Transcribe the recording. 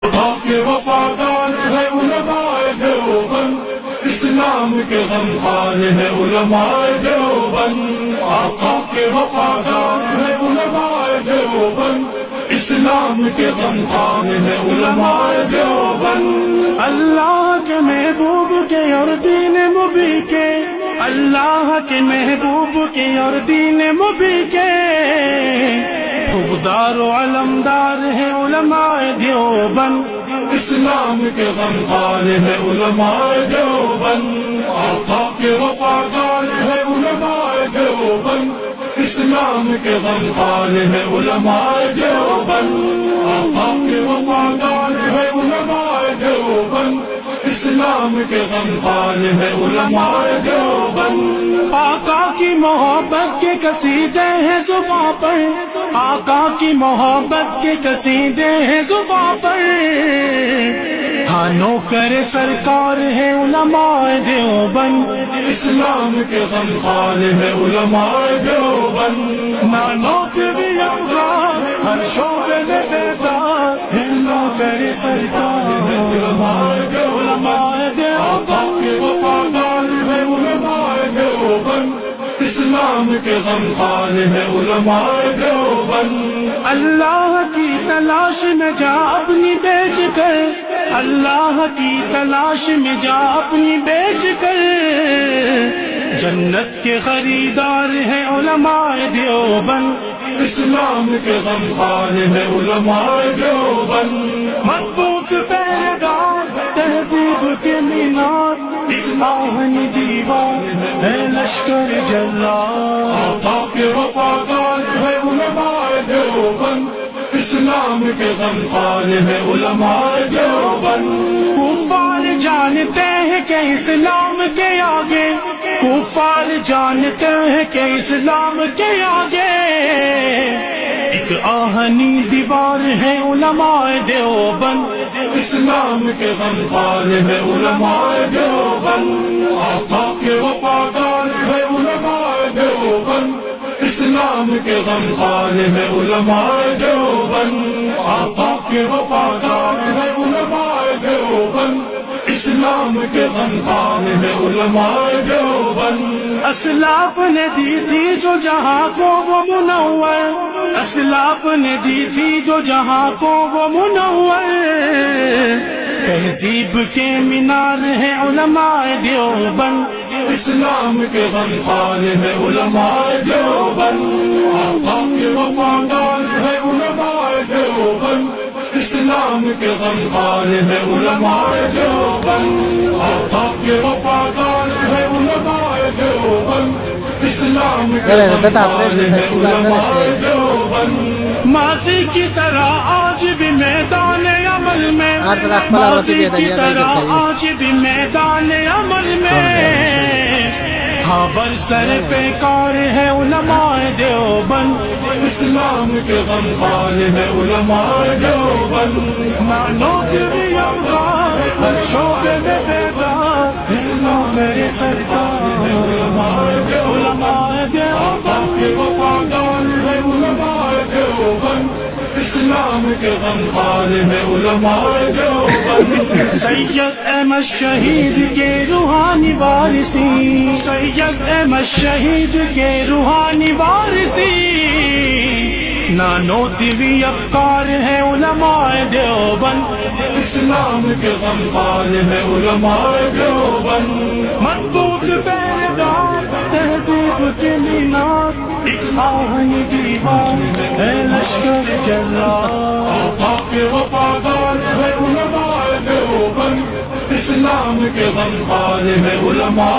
کے وفادار ہے علماء دیوبند، اسلام کے غمخوار ہے علماء دیوبند، آقا کے وفادار ہے علماء دیوبند، اسلام کے غمخوار ہے علماء دیوبند۔ اللہ کے محبوب کے اور دین مبی کے، اللہ کے محبوب کے اور دین مبی کے خوددار و علمدار ہے علماء دیوبند، اسلام کے غمخوار ہے علماء دیوبند، آقا کے وفادار ہے علماء دیوبند، اسلام کے غمخوار ہے علماء دیوبند، آقا کے وفادار ہے علماء دیوبند، اسلام کے غمخوار ہے علماء دیوبند۔ آقا کی محبت کے قصیدے ہیں زباں پر، آقا کی محبت کے قصیدے ہیں زباں پر، ہاں نوکر سرکار ہے علماء دیوبند، اسلام کے غمخوار ہے علماء دیوبند، مانو کے بھی ہر شعبے میں بیدار ہے نوکر سرکار ہے علماء دیوبند، آقا کے وفادار ہے علماء دیوبند، اسلام کے غمخوار ہے علماء دیوبند۔ اللہ کی تلاش میں جا اپنی بیچ کر، اللہ کی تلاش میں جا اپنی بیچ کر، جنت کے خریدار ہیں علماء دیوبند، اسلام کے غمخوار ہے علماء دیوبند، مضبوط پہرےدار تہذیب کے مینار، آہنی دیوار ہے لشکر جلال، آقا کے وفادار ہے علماء دیوبند، اسلام کے غمخوار ہے علماء دیوبند۔ کفار جانتے ہیں کہ اسلام کے آگے، کفار جانتے ہیں کہ اسلام کے آگے ایک آہنی دیوار ہے علماء دیوبند، اسلام کے غمخوار ہے علماء دیوبند، آقا کے وفادار ہے علماء دیوبند، اسلام کے غمخوار ہے علماء دیوبند، آقا کے وفادار ہے علماء دیوبند، اسلام کے غمخوار ہے علماء دیوبند۔ اسلاف نے دی تھی جو جہاں کو وہ منور، اسلاف نے دی تھی جو جہاں کو وہ منور، تہذیب کے مینار ہے علماء دیوبند، اسلام کے غمخوار ہے علماء دیوبند، آقا کے وفادار ہے علماء دیوبند، اسلام کے غمخوار ہے علماء دیوبند، آقا کے وفادار ہے علماء دیوبند، اسلام کے غمخوار ہے علماء دیوبند۔ ماضی کی طرح آج بھی میدان عمل میں، ماضی کی طرح آج بھی میدان عمل میں، ہاں برسر پہ کار ہے علماء دیوبند، اسلام کے غمخوار ہے علماء دیوبند، مانو کے بھی ہر شعبے میں بیدار اسلام میرے سرکار ہے علماء دیوبند، آقا کے وفادار ہے علماء دیوبند، اسلام کے غمخوار ہے علماء دیوبند۔ سید احمد شہید کے روحانی وارثی، سید احمد شہید کے روحانی وارثی، نانو دیوی افکار ہے علماء دیوبند، اسلام کے غمخوار ہے علماء دیوبند، مضبوط پہرےدار تہذیب کے مینار، آہنی دیوار ہے لشکر جلال، آقا کے وفادار ہے علماء دیوبند، اسلام کے غمخوار ہے علماء